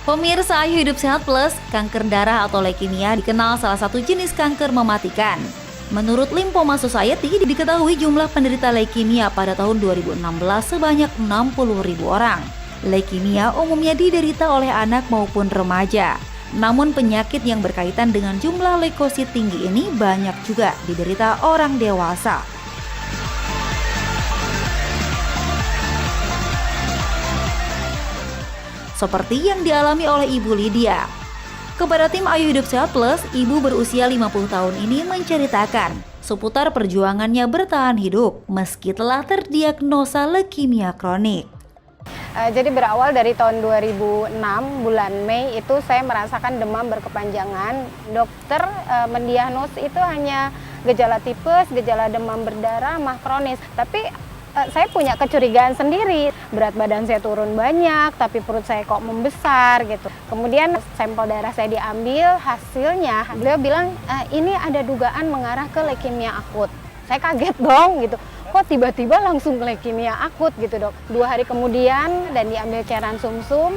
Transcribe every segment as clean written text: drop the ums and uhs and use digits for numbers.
Pemirsa Ayu Hidup Sehat Plus, kanker darah atau leukemia dikenal salah satu jenis kanker mematikan. Menurut Lymphoma Society, diketahui jumlah penderita leukemia pada tahun 2016 sebanyak 60.000 orang. Leukemia umumnya diderita oleh anak maupun remaja. Namun penyakit yang berkaitan dengan jumlah leukosit tinggi ini banyak juga diderita orang dewasa. Seperti yang dialami oleh Ibu Lydia. Kepada tim Ayu Hidup Sehat Plus, ibu berusia 50 tahun ini menceritakan seputar perjuangannya bertahan hidup meski telah terdiagnosa leukemia kronik. Jadi berawal dari tahun 2006, bulan Mei itu saya merasakan demam berkepanjangan. Dokter mendiagnos itu hanya gejala tipes, gejala demam berdarah, mah kronis. Tapi saya punya kecurigaan sendiri, berat badan saya turun banyak, tapi perut saya kok membesar gitu. Kemudian sampel darah saya diambil, hasilnya beliau bilang ini ada dugaan mengarah ke leukemia akut. Saya kaget dong gitu, kok tiba-tiba langsung ke leukemia akut gitu dok. 2 hari kemudian dan diambil cairan sumsum.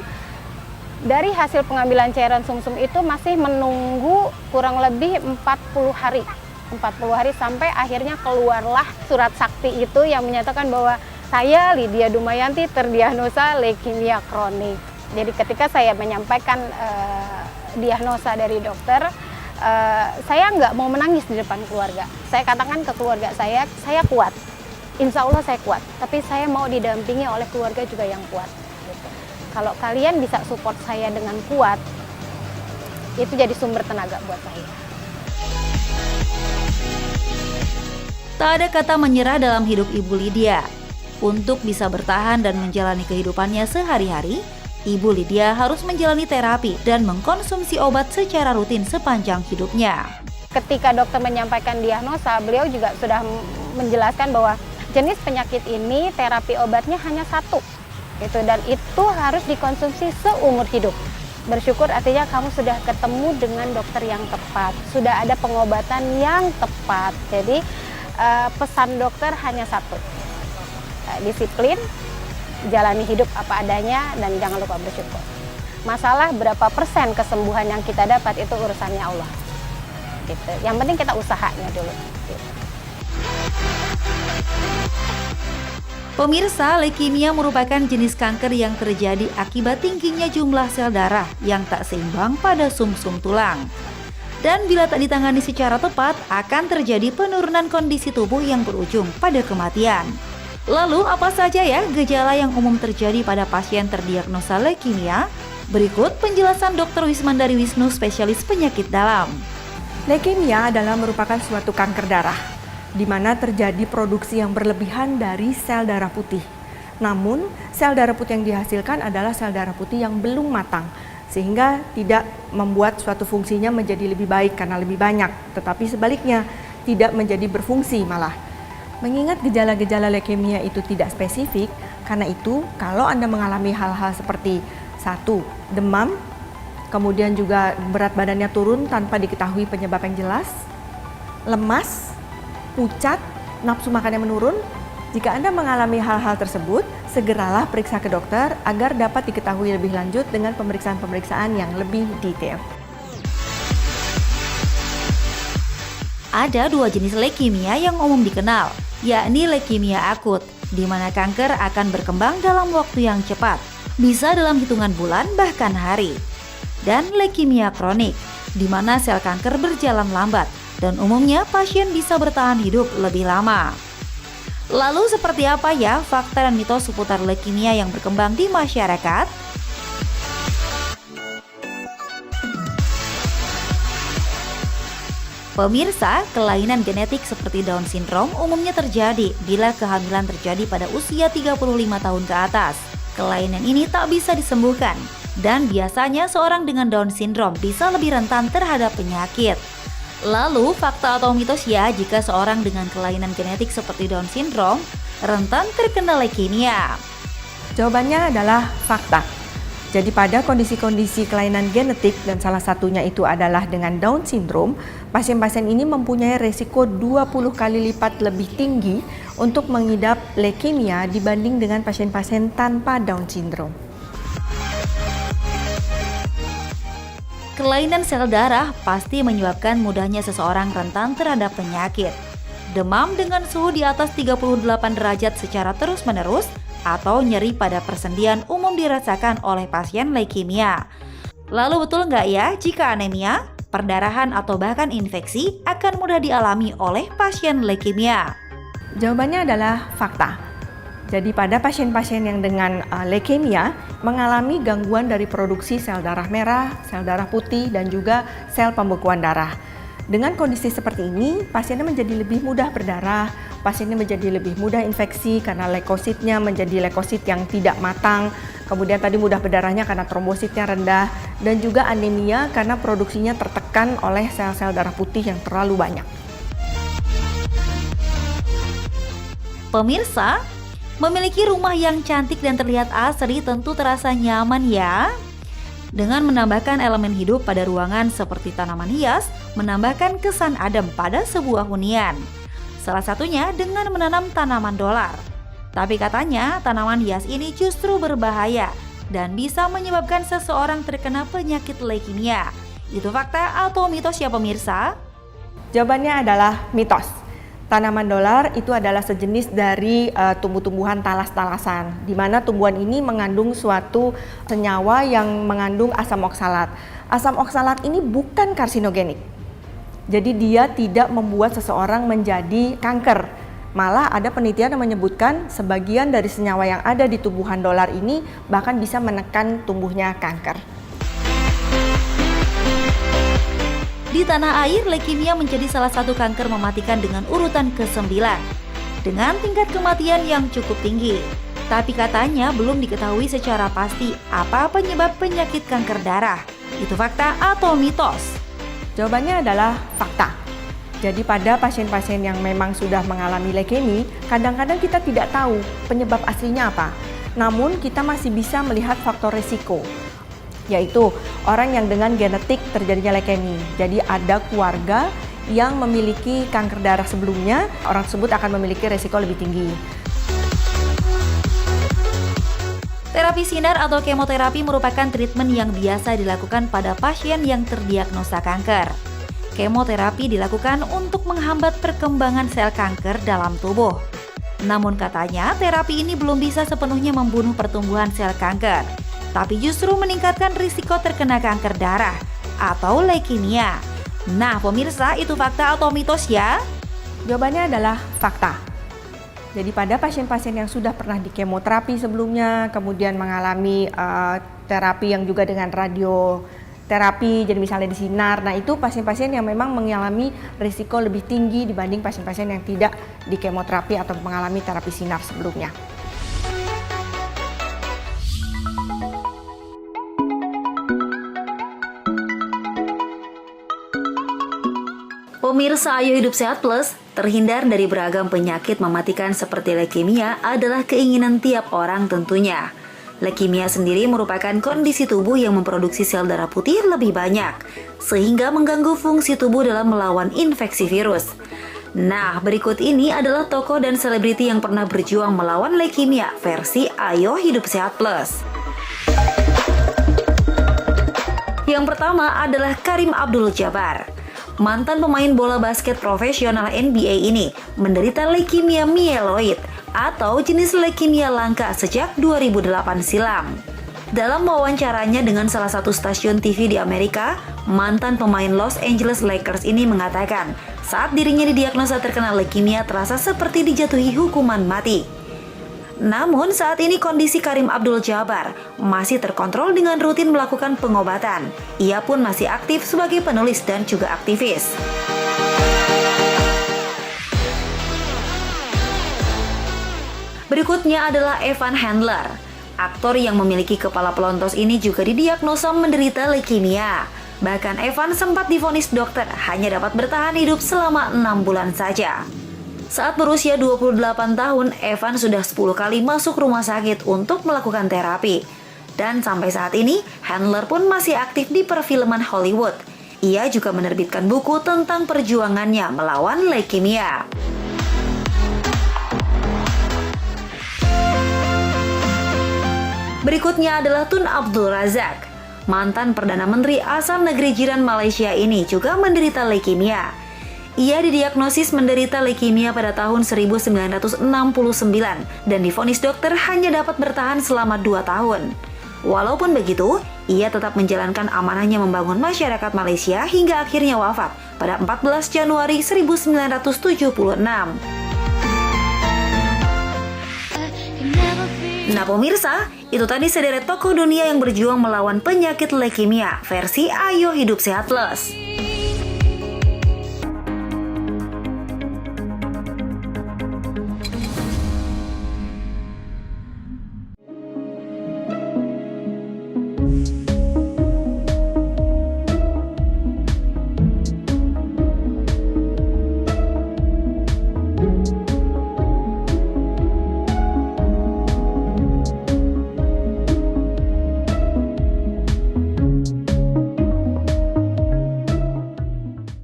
Dari hasil pengambilan cairan sumsum itu masih menunggu kurang lebih 40 hari sampai akhirnya keluarlah surat sakti itu yang menyatakan bahwa saya Lydia Dumayanti terdiagnosa leukemia kronik. Jadi ketika saya menyampaikan diagnosa dari dokter, saya nggak mau menangis di depan keluarga. Saya katakan ke keluarga saya kuat, insya Allah saya kuat, tapi saya mau didampingi oleh keluarga juga yang kuat. Gitu. Kalau kalian bisa support saya dengan kuat, itu jadi sumber tenaga buat saya. Tak ada kata menyerah dalam hidup Ibu Lydia. Untuk bisa bertahan dan menjalani kehidupannya sehari-hari, Ibu Lydia harus menjalani terapi dan mengkonsumsi obat secara rutin sepanjang hidupnya. Ketika dokter menyampaikan diagnosa, beliau juga sudah menjelaskan bahwa jenis penyakit ini terapi obatnya hanya satu, gitu, dan itu harus dikonsumsi seumur hidup. Bersyukur artinya kamu sudah ketemu dengan dokter yang tepat, sudah ada pengobatan yang tepat. Jadi pesan dokter hanya satu, disiplin, jalani hidup apa adanya, dan jangan lupa bersyukur. Masalah berapa persen kesembuhan yang kita dapat itu urusannya Allah. Gitu. Yang penting kita usahanya dulu. Gitu. Pemirsa, leukemia merupakan jenis kanker yang terjadi akibat tingginya jumlah sel darah yang tak seimbang pada sumsum tulang. Dan bila tak ditangani secara tepat, akan terjadi penurunan kondisi tubuh yang berujung pada kematian. Lalu apa saja ya gejala yang umum terjadi pada pasien terdiagnosa leukemia? Berikut penjelasan Dr. Wismandari Wisnu, spesialis penyakit dalam. Leukemia adalah merupakan suatu kanker darah, di mana terjadi produksi yang berlebihan dari sel darah putih. Namun, sel darah putih yang dihasilkan adalah sel darah putih yang belum matang, sehingga tidak membuat suatu fungsinya menjadi lebih baik karena lebih banyak, tetapi sebaliknya tidak menjadi berfungsi malah. Mengingat gejala-gejala leukemia itu tidak spesifik, karena itu kalau Anda mengalami hal-hal seperti 1. Demam, kemudian juga berat badannya turun tanpa diketahui penyebab yang jelas, lemas, pucat, nafsu makannya menurun. Jika Anda mengalami hal-hal tersebut, segeralah periksa ke dokter agar dapat diketahui lebih lanjut dengan pemeriksaan-pemeriksaan yang lebih detail. Ada 2 jenis leukemia yang umum dikenal, yakni leukemia akut, di mana kanker akan berkembang dalam waktu yang cepat, bisa dalam hitungan bulan bahkan hari. Dan leukemia kronik, di mana sel kanker berjalan lambat, dan umumnya pasien bisa bertahan hidup lebih lama. Lalu seperti apa ya fakta dan mitos seputar leukemia yang berkembang di masyarakat? Pemirsa, kelainan genetik seperti Down syndrome umumnya terjadi bila kehamilan terjadi pada usia 35 tahun ke atas. Kelainan ini tak bisa disembuhkan, dan biasanya seorang dengan Down syndrome bisa lebih rentan terhadap penyakit. Lalu, fakta atau mitos ya jika seorang dengan kelainan genetik seperti Down syndrome rentan terkena leukemia? Jawabannya adalah fakta. Jadi pada kondisi-kondisi kelainan genetik dan salah satunya itu adalah dengan Down syndrome, pasien-pasien ini mempunyai resiko 20 kali lipat lebih tinggi untuk mengidap leukemia dibanding dengan pasien-pasien tanpa Down syndrome. kelainan sel darah pasti menyebabkan mudahnya seseorang rentan terhadap penyakit. Demam dengan suhu di atas 38 derajat secara terus-menerus atau nyeri pada persendian umum dirasakan oleh pasien leukemia. Lalu betul nggak ya jika anemia, perdarahan atau bahkan infeksi akan mudah dialami oleh pasien leukemia? Jawabannya adalah fakta. Jadi pada pasien-pasien yang dengan leukemia mengalami gangguan dari produksi sel darah merah, sel darah putih, dan juga sel pembekuan darah. Dengan kondisi seperti ini, pasiennya menjadi lebih mudah berdarah, pasiennya menjadi lebih mudah infeksi karena leukositnya menjadi leukosit yang tidak matang, kemudian tadi mudah berdarahnya karena trombositnya rendah, dan juga anemia karena produksinya tertekan oleh sel-sel darah putih yang terlalu banyak. Pemirsa, memiliki rumah yang cantik dan terlihat asri tentu terasa nyaman ya. Dengan menambahkan elemen hidup pada ruangan seperti tanaman hias, menambahkan kesan adem pada sebuah hunian. Salah satunya dengan menanam tanaman dolar. Tapi katanya tanaman hias ini justru berbahaya dan bisa menyebabkan seseorang terkena penyakit leukemia. Itu fakta atau mitos ya pemirsa? Jawabannya adalah mitos. Tanaman dolar itu adalah sejenis dari tumbuh-tumbuhan talas-talasan, di mana tumbuhan ini mengandung suatu senyawa yang mengandung asam oksalat. Asam oksalat ini bukan karsinogenik, jadi dia tidak membuat seseorang menjadi kanker. Malah ada penelitian yang menyebutkan sebagian dari senyawa yang ada di tumbuhan dolar ini bahkan bisa menekan tumbuhnya kanker. Di tanah air, leukemia menjadi salah satu kanker mematikan dengan urutan ke-9, dengan tingkat kematian yang cukup tinggi. Tapi katanya belum diketahui secara pasti apa penyebab penyakit kanker darah. Itu fakta atau mitos? Jawabannya adalah fakta. Jadi pada pasien-pasien yang memang sudah mengalami leukemia, kadang-kadang kita tidak tahu penyebab aslinya apa. Namun kita masih bisa melihat faktor risiko, yaitu orang yang dengan genetik terjadinya leukemia. Jadi ada keluarga yang memiliki kanker darah sebelumnya, orang tersebut akan memiliki risiko lebih tinggi. Terapi sinar atau kemoterapi merupakan treatment yang biasa dilakukan pada pasien yang terdiagnosa kanker. Kemoterapi dilakukan untuk menghambat perkembangan sel kanker dalam tubuh. Namun katanya terapi ini belum bisa sepenuhnya membunuh pertumbuhan sel kanker, tapi justru meningkatkan risiko terkena kanker darah atau leukemia. Nah pemirsa, itu fakta atau mitos ya? Jawabannya adalah fakta. Jadi pada pasien-pasien yang sudah pernah di kemoterapi sebelumnya, kemudian mengalami terapi yang juga dengan radioterapi, jadi misalnya di sinar, nah itu pasien-pasien yang memang mengalami risiko lebih tinggi dibanding pasien-pasien yang tidak di kemoterapi atau mengalami terapi sinar sebelumnya. Pemirsa Ayo Hidup Sehat Plus, terhindar dari beragam penyakit mematikan seperti leukemia adalah keinginan tiap orang tentunya. Leukemia sendiri merupakan kondisi tubuh yang memproduksi sel darah putih lebih banyak, sehingga mengganggu fungsi tubuh dalam melawan infeksi virus. Nah, berikut ini adalah tokoh dan selebriti yang pernah berjuang melawan leukemia versi Ayo Hidup Sehat Plus. Yang pertama adalah Kareem Abdul-Jabbar. Mantan pemain bola basket profesional NBA ini menderita leukemia mieloid atau jenis leukemia langka sejak 2008 silam. Dalam wawancaranya dengan salah satu stasiun TV di Amerika, mantan pemain Los Angeles Lakers ini mengatakan saat dirinya didiagnosa terkena leukemia terasa seperti dijatuhi hukuman mati. Namun saat ini kondisi Kareem Abdul-Jabbar masih terkontrol dengan rutin melakukan pengobatan. Ia pun masih aktif sebagai penulis dan juga aktivis. Berikutnya adalah Evan Handler. Aktor yang memiliki kepala pelontos ini juga didiagnosa menderita leukemia. Bahkan Evan sempat divonis dokter hanya dapat bertahan hidup selama 6 bulan saja. Saat berusia 28 tahun, Evan sudah 10 kali masuk rumah sakit untuk melakukan terapi. Dan sampai saat ini, Handler pun masih aktif di perfilman Hollywood. Ia juga menerbitkan buku tentang perjuangannya melawan leukemia. Berikutnya adalah Tun Abdul Razak. mantan Perdana Menteri asal negeri jiran Malaysia ini juga menderita leukemia. Ia didiagnosis menderita leukemia pada tahun 1969 dan divonis dokter hanya dapat bertahan selama 2 tahun. Walaupun begitu, ia tetap menjalankan amanahnya membangun masyarakat Malaysia hingga akhirnya wafat pada 14 Januari 1976. Nah pemirsa, itu tadi sederet tokoh dunia yang berjuang melawan penyakit leukemia versi Ayo Hidup Sehat Plus.